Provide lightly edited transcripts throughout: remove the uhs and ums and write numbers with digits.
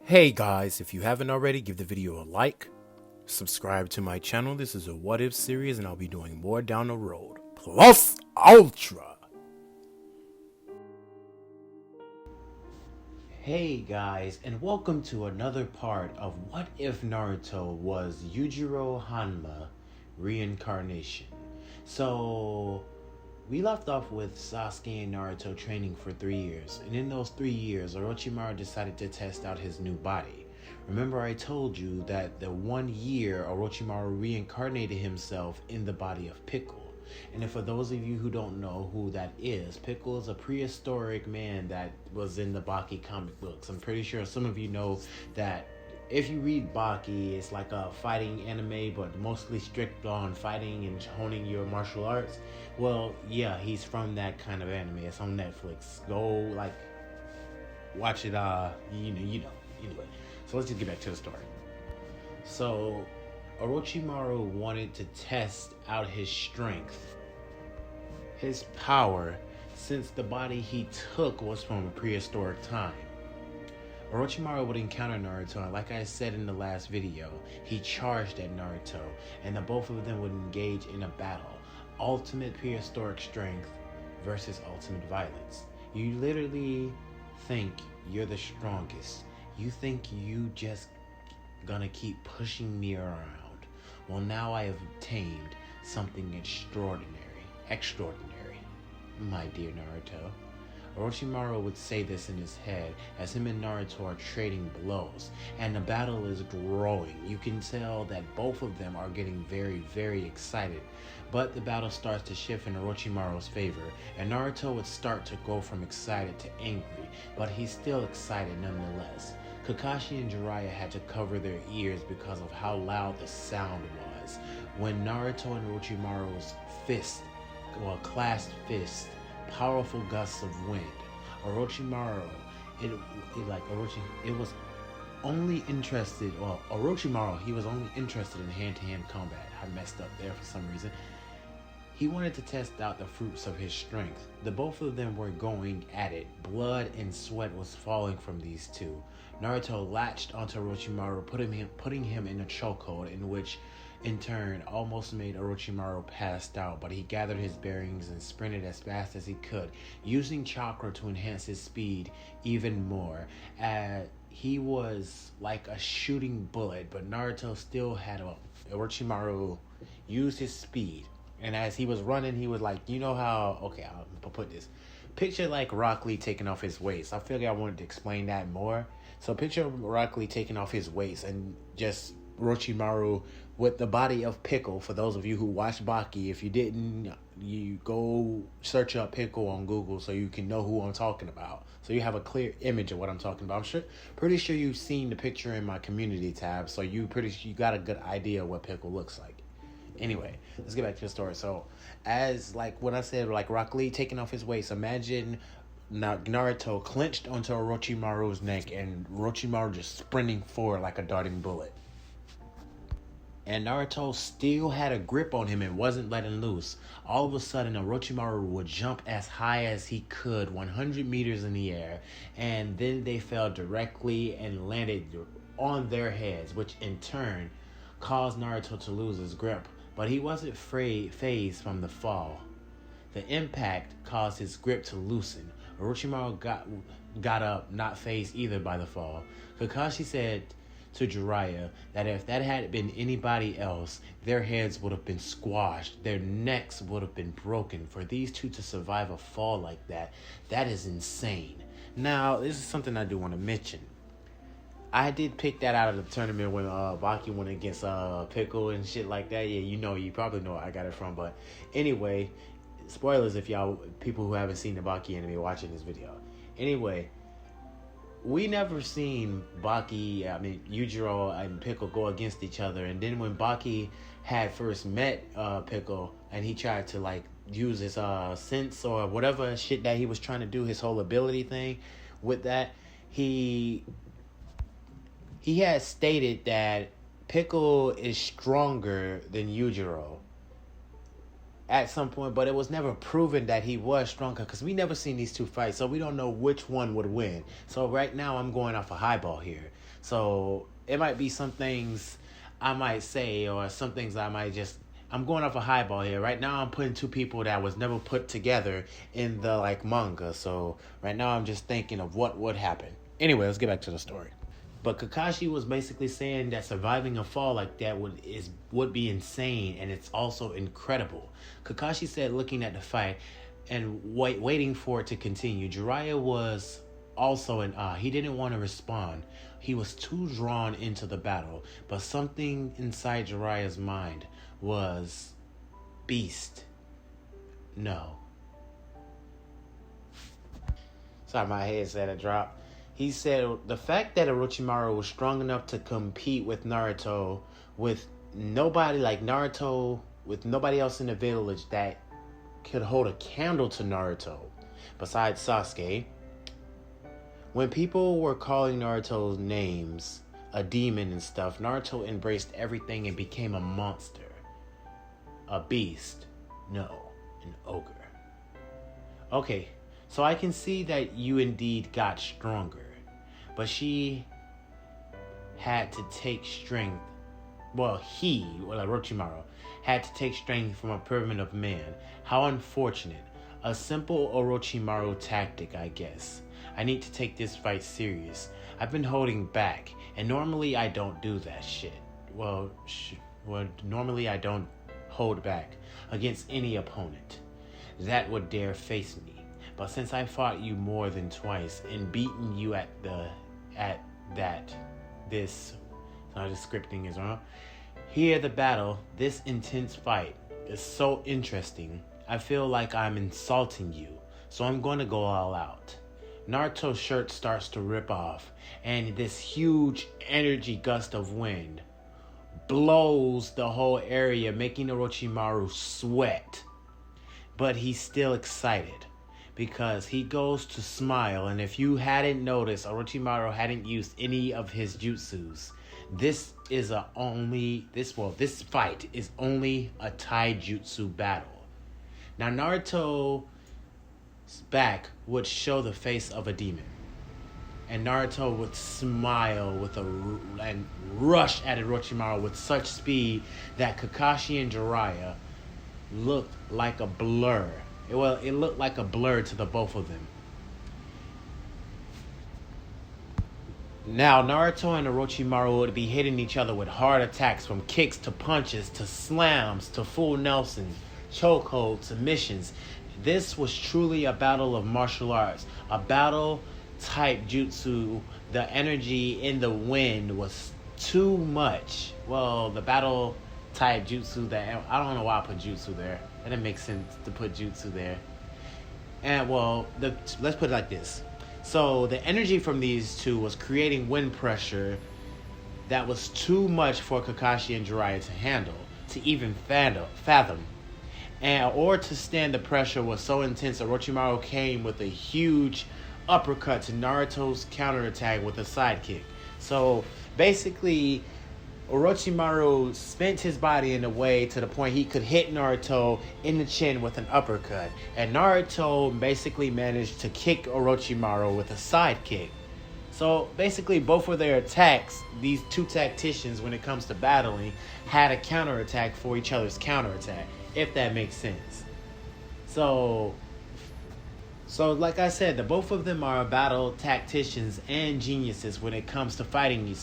Hey guys, if you haven't already, give the video a like, subscribe to my channel. This is a what if series and I'll be doing more down the road. Plus Ultra! Hey guys, and welcome to another part of What If Naruto Was Yujiro Hanma Reincarnation. So, we left off with Sasuke and Naruto training for 3 years, and in those 3 years, Orochimaru decided to test out his new body. Remember I told you that the 1 year Orochimaru reincarnated himself in the body of Pickle. And for those of you who don't know who that is, Pickle is a prehistoric man that was in the Baki comic books. I'm pretty sure some of you know that if you read Baki, it's like a fighting anime, but mostly strict on fighting and honing your martial arts. Well, yeah, he's from that kind of anime. It's on Netflix. Go, watch it, you know. Anyway, so let's just get back to the story. So, Orochimaru wanted to test out his strength, his power, since the body he took was from a prehistoric time. Orochimaru would encounter Naruto, and like I said in the last video, he charged at Naruto, and the both of them would engage in a battle. Ultimate prehistoric strength versus ultimate violence. You literally think you're the strongest. You think you just gonna keep pushing me around. Well, now I have obtained something extraordinary, my dear Naruto. Orochimaru would say this in his head as him and Naruto are trading blows, and the battle is growing. You can tell that both of them are getting very, very excited. But the battle starts to shift in Orochimaru's favor, and Naruto would start to go from excited to angry, but he's still excited nonetheless. Kakashi and Jiraiya had to cover their ears because of how loud the sound was when Naruto and Orochimaru's clasped fists, powerful gusts of wind. Orochimaru was only interested in hand-to-hand combat. I messed up there for some reason. He wanted to test out the fruits of his strength. The both of them were going at it. Blood and sweat was falling from these two. Naruto latched onto Orochimaru, putting him in a chokehold, in which in turn almost made Orochimaru passed out, but he gathered his bearings and sprinted as fast as he could, using chakra to enhance his speed even more. He was like a shooting bullet, but Naruto still had Orochimaru used his speed. And as he was running, he was like, you know how, okay, I'll put this. Picture like Rock Lee taking off his weights. I feel like I wanted to explain that more. So picture Rock Lee taking off his weights and just Orochimaru with the body of Pickle. For those of you who watch Baki, if you didn't, you go search up Pickle on Google so you can know who I'm talking about. So you have a clear image of what I'm talking about. Pretty sure you've seen the picture in my community tab, so you got a good idea of what Pickle looks like. Anyway, let's get back to the story. So, as when I said Rock Lee taking off his weights, imagine Naruto clenched onto Orochimaru's neck and Orochimaru just sprinting forward like a darting bullet. And Naruto still had a grip on him and wasn't letting loose. All of a sudden, Orochimaru would jump as high as he could, 100 meters in the air, and then they fell directly and landed on their heads, which in turn caused Naruto to lose his grip. But he wasn't phased from the fall. The impact caused his grip to loosen. Orochimaru got up, not phased either by the fall. Kakashi said to Jiraiya that if that had been anybody else, their heads would have been squashed, their necks would have been broken. For these two to survive a fall like that is insane. Now, this is something I do want to mention. I did pick that out of the tournament when Baki went against Pickle and shit like that. Yeah, you probably know where I got it from. But anyway, spoilers if people who haven't seen the Baki anime watching this video. Anyway, we never seen Yujiro and Pickle go against each other. And then when Baki had first met Pickle and he tried to use his sense or whatever shit that he was trying to do, his whole ability thing with that, he had stated that Pickle is stronger than Yujiro at some point, but it was never proven that he was stronger because we never seen these two fight, so we don't know which one would win. So right now I'm going off a highball here. So it might be some things I might say, or some things I might just. I'm going off a highball here. Right now, I'm putting two people that was never put together in the manga. So right now, I'm just thinking of what would happen. Anyway, let's get back to the story. But Kakashi was basically saying that surviving a fall like that would be insane, and it's also incredible. Kakashi said, looking at the fight and waiting for it to continue. Jiraiya was also in awe. He didn't want to respond. He was too drawn into the battle. But something inside Jiraiya's mind was beast. No. Sorry, my headset had dropped. He said the fact that Orochimaru was strong enough to compete with Naruto, with nobody like Naruto, with nobody else in the village that could hold a candle to Naruto, besides Sasuke. When people were calling Naruto's names a demon and stuff, Naruto embraced everything and became a monster. A beast. No, an ogre. Okay, so I can see that you indeed got stronger. But she had to take strength. Well, Orochimaru, had to take strength from a primitive man. How unfortunate. A simple Orochimaru tactic, I guess. I need to take this fight serious. I've been holding back, and normally I don't do that shit. Normally I don't hold back against any opponent that would dare face me. But since I fought you more than twice and beaten you the scripting is wrong. Here the battle, this intense fight is so interesting. I feel like I'm insulting you, so I'm going to go all out. Naruto's shirt starts to rip off, and this huge energy gust of wind blows the whole area, making Orochimaru sweat. But he's still excited, because he goes to smile, and if you hadn't noticed, Orochimaru hadn't used any of his jutsus. This fight is only a taijutsu battle. Now Naruto's back would show the face of a demon, and Naruto would smile and rush at Orochimaru with such speed that Kakashi and Jiraiya looked like a blur. It looked like a blur to the both of them. Now, Naruto and Orochimaru would be hitting each other with hard attacks, from kicks to punches to slams to full Nelson, chokehold, submissions. This was truly a battle of martial arts, a battle type jutsu. The energy in the wind was too much. Well, the battle type jutsu, that I don't know why I put jutsu there. It didn't make sense to put jutsu there. And let's put it like this. So the energy from these two was creating wind pressure that was too much for Kakashi and Jiraiya to handle, to even fathom. Or to stand the pressure was so intense, Orochimaru came with a huge uppercut to Naruto's counterattack with a sidekick. So basically, Orochimaru spent his body in a way to the point he could hit Naruto in the chin with an uppercut. And Naruto basically managed to kick Orochimaru with a sidekick. So basically, both of their attacks, these two tacticians, when it comes to battling, had a counterattack for each other's counterattack, if that makes sense. So like I said, the both of them are battle tacticians and geniuses when it comes to fighting.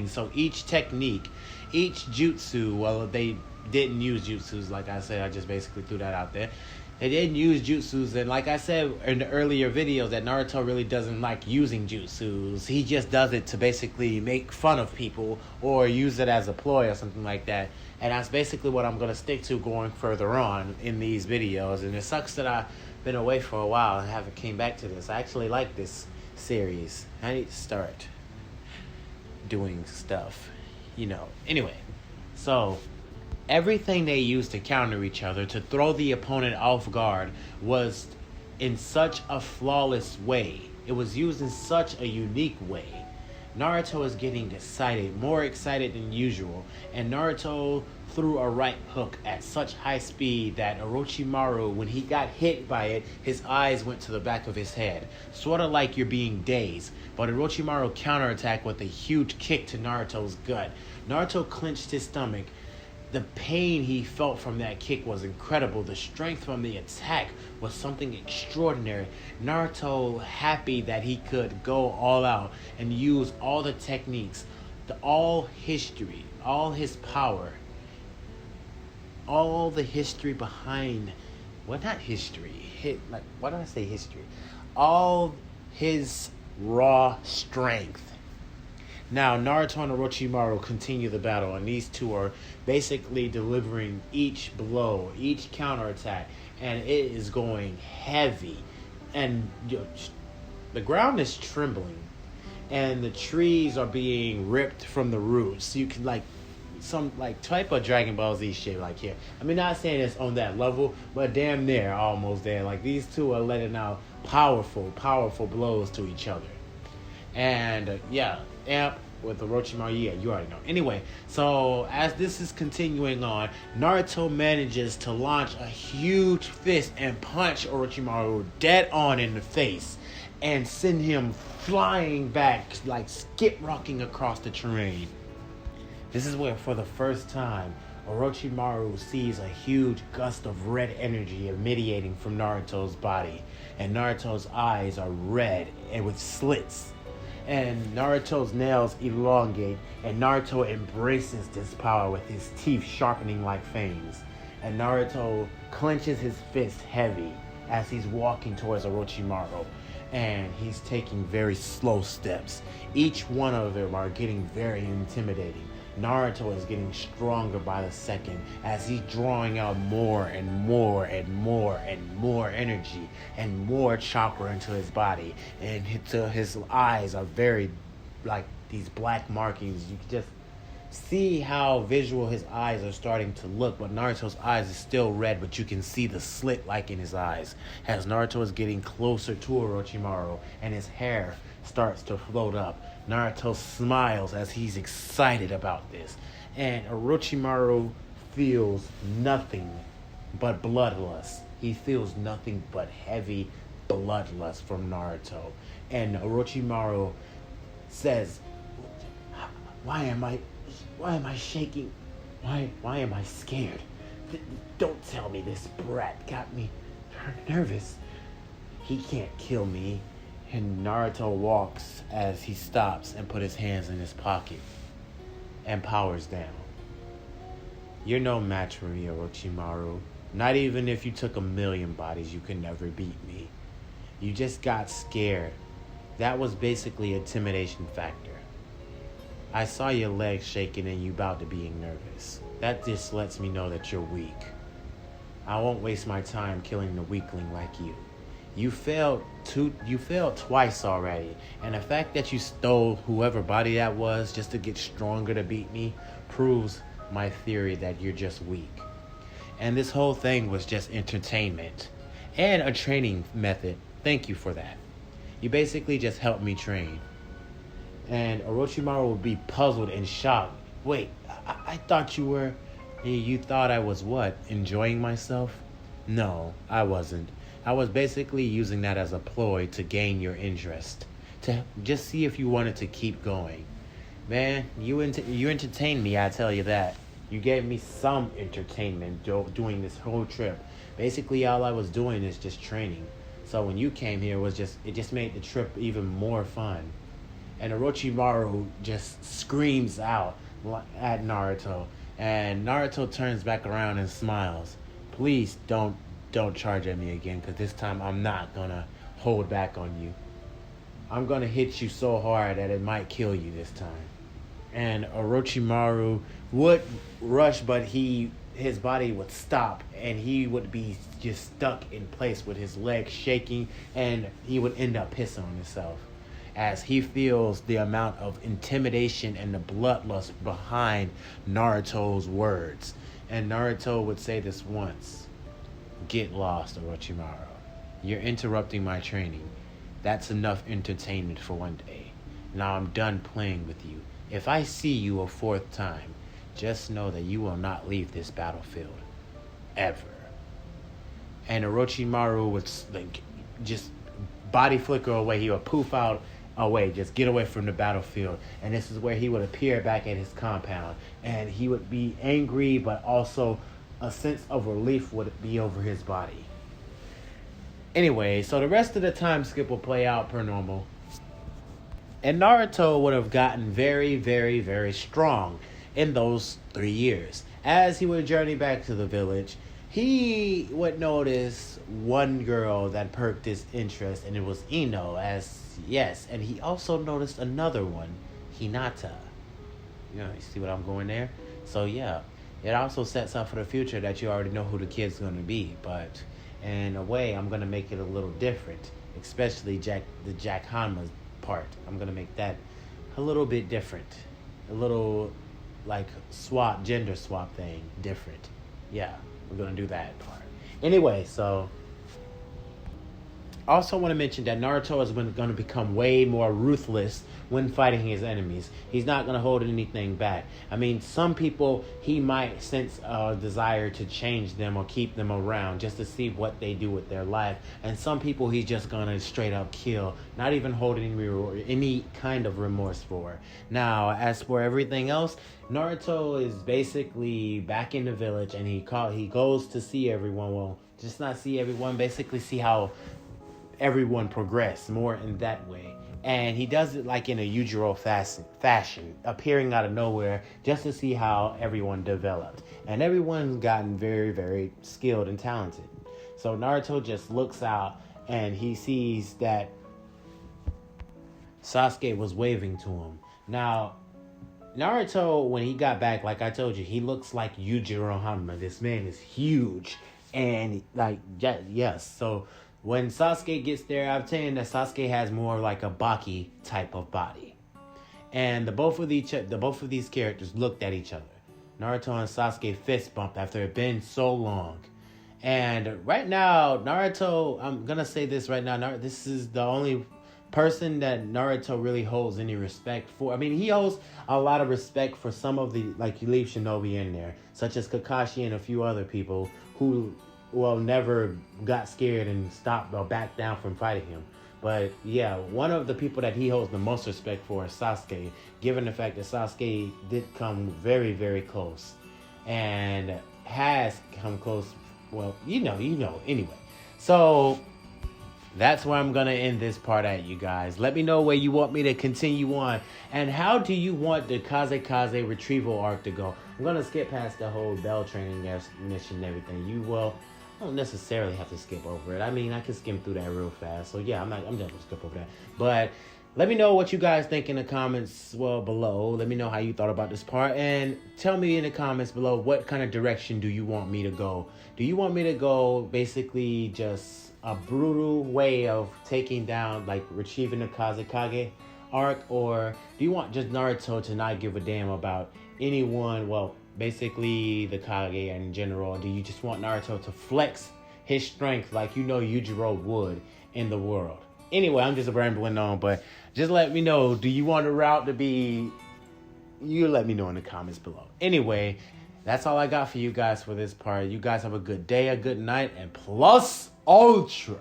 So each technique, each jutsu, well, they didn't use jutsus, like I said, I just basically threw that out there. They didn't use jutsus, and like I said in the earlier videos, that Naruto really doesn't like using jutsus. He just does it to basically make fun of people or use it as a ploy or something like that. And that's basically what I'm going to stick to going further on in these videos. And it sucks that I've been away for a while and haven't came back to this. I actually like this series. I need to start doing stuff, Anyway, so everything they used to counter each other, to throw the opponent off guard, was in such a flawless way. It was used in such a unique way Naruto is getting excited, more excited than usual, and Naruto threw a right hook at such high speed that Orochimaru, when he got hit by it, his eyes went to the back of his head, sort of like you're being dazed. But Orochimaru counterattacked with a huge kick to Naruto's gut. Naruto clenched his stomach. The pain he felt from that kick was incredible. The strength from the attack was something extraordinary. Naruto, happy that he could go all out and use all the techniques, all history, all his power, all the history behind, well, not history, why did I say history? All his raw strength. Now, Naruto and Orochimaru continue the battle, and these two are basically delivering each blow, each counterattack, and it is going heavy. And the ground is trembling, and the trees are being ripped from the roots. You can, some type of Dragon Ball Z shit here. I mean, not saying it's on that level, but damn near almost there. These two are letting out powerful blows to each other. And Amp with Orochimaru, you already know. Anyway, so as this is continuing on, Naruto manages to launch a huge fist and punch Orochimaru dead on in the face and send him flying back, skip rocking across the terrain. This is where, for the first time, Orochimaru sees a huge gust of red energy emanating from Naruto's body, and Naruto's eyes are red and with slits. And Naruto's nails elongate, and Naruto embraces this power with his teeth sharpening like fangs. And Naruto clenches his fist heavy as he's walking towards Orochimaru, and he's taking very slow steps. Each one of them are getting very intimidating. Naruto is getting stronger by the second as he's drawing out more and more energy and more chakra into his body, and his eyes are very these black markings. You can just see how visual his eyes are starting to look, but Naruto's eyes is still red, but you can see the slit in his eyes as Naruto is getting closer to Orochimaru and his hair starts to float up. Naruto smiles as he's excited about this, and Orochimaru feels nothing but bloodlust. He feels nothing but heavy bloodlust from Naruto, and Orochimaru says, Why am I shaking? Why am I scared? Don't tell me this brat got me nervous. He can't kill me. And Naruto walks as he stops and put his hands in his pocket and powers down. You're no match for me, Orochimaru. Not even if you took 1,000,000 bodies, you could never beat me. You just got scared. That was basically intimidation factor. I saw your legs shaking and you about to being nervous. That just lets me know that you're weak. I won't waste my time killing the weakling like you. You failed twice already, and the fact that you stole whoever body that was just to get stronger to beat me proves my theory that you're just weak. And this whole thing was just entertainment and a training method. Thank you for that. You basically just helped me train. And Orochimaru would be puzzled and shocked. Wait, I thought you thought I was what? Enjoying myself? No, I wasn't. I was basically using that as a ploy to gain your interest, to just see if you wanted to keep going. Man, you entertained me, I tell you that. You gave me some entertainment doing this whole trip. Basically, all I was doing is just training. So when you came here, it just made the trip even more fun. And Orochimaru just screams out at Naruto, and Naruto turns back around and smiles. Please don't charge at me again, because this time I'm not gonna hold back on you. I'm gonna hit you so hard that it might kill you this time. And Orochimaru would rush, but his body would stop, and he would be just stuck in place with his legs shaking, and he would end up pissing on himself as he feels the amount of intimidation and the bloodlust behind Naruto's words. And Naruto would say this once: "Get lost, Orochimaru. You're interrupting my training. That's enough entertainment for one day. Now I'm done playing with you. If I see you a fourth time, just know that you will not leave this battlefield. Ever. And Orochimaru would like just body flicker away. He would poof out away, just get away from the battlefield. And this is where he would appear back at his compound. And he would be angry, but also a sense of relief would be over his body. Anyway, so the rest of the time skip will play out per normal. And Naruto would have gotten very, very, very strong in those 3 years. As he would journey back to the village, he would notice one girl that perked his interest, and it was Ino, and he also noticed another one, Hinata. You see what I'm going there? So yeah, it also sets up for the future that you already know who the kid's going to be, but in a way, I'm going to make it a little different, especially the Jack Hanma part. I'm going to make that a little bit different, a little like gender swap thing different. Yeah, we're going to do that part. Anyway, so also want to mention that Naruto is going to become way more ruthless when fighting his enemies. He's not going to hold anything back. I mean, some people, he might sense a desire to change them or keep them around just to see what they do with their life. And some people he's just going to straight up kill, not even holding any kind of remorse for. Now, as for everything else, Naruto is basically back in the village, and he goes to see everyone. Well, just not see everyone, basically see how everyone progress more in that way. And he does it like in a Yujiro fashion, appearing out of nowhere just to see how everyone developed. And everyone's gotten very, very skilled and talented. So Naruto just looks out and he sees that Sasuke was waving to him. Now, Naruto, when he got back, like I told you, he looks like Yujiro Hanma. This man is huge. And yes, so when Sasuke gets there, I'm telling you that Sasuke has more like a Baki type of body. And the both of these characters looked at each other. Naruto and Sasuke fist bumped after it been so long. And right now, Naruto, I'm going to say this right now, this is the only person that Naruto really holds any respect for. I mean, he holds a lot of respect for some of the, like, you leave Shinobi in there, such as Kakashi and a few other people who never got scared and stopped or backed down from fighting him. But yeah, one of the people that he holds the most respect for is Sasuke, given the fact that Sasuke did come very, very close and has come close. Well, you know, anyway. So that's where I'm going to end this part at, you guys. Let me know where you want me to continue on. And how do you want the Kaze retrieval arc to go? I'm going to skip past the whole bell training mission and everything. I don't necessarily have to skip over it. I mean, I can skim through that real fast. So yeah, I'm just going to skip over that. But let me know what you guys think in the comments below. Let me know how you thought about this part. And tell me in the comments below, what kind of direction do you want me to go? Do you want me to go basically just a brutal way of taking down, like retrieving the Kazekage arc? Or do you want just Naruto to not give a damn about anyone, basically the Kage in general? Do you just want Naruto to flex his strength like Yujiro would in the world? Anyway, I'm just rambling on, but just let me know. Do you want the route to be... You let me know in the comments below. Anyway, that's all I got for you guys for this part. You guys have a good day, a good night, and plus ultra.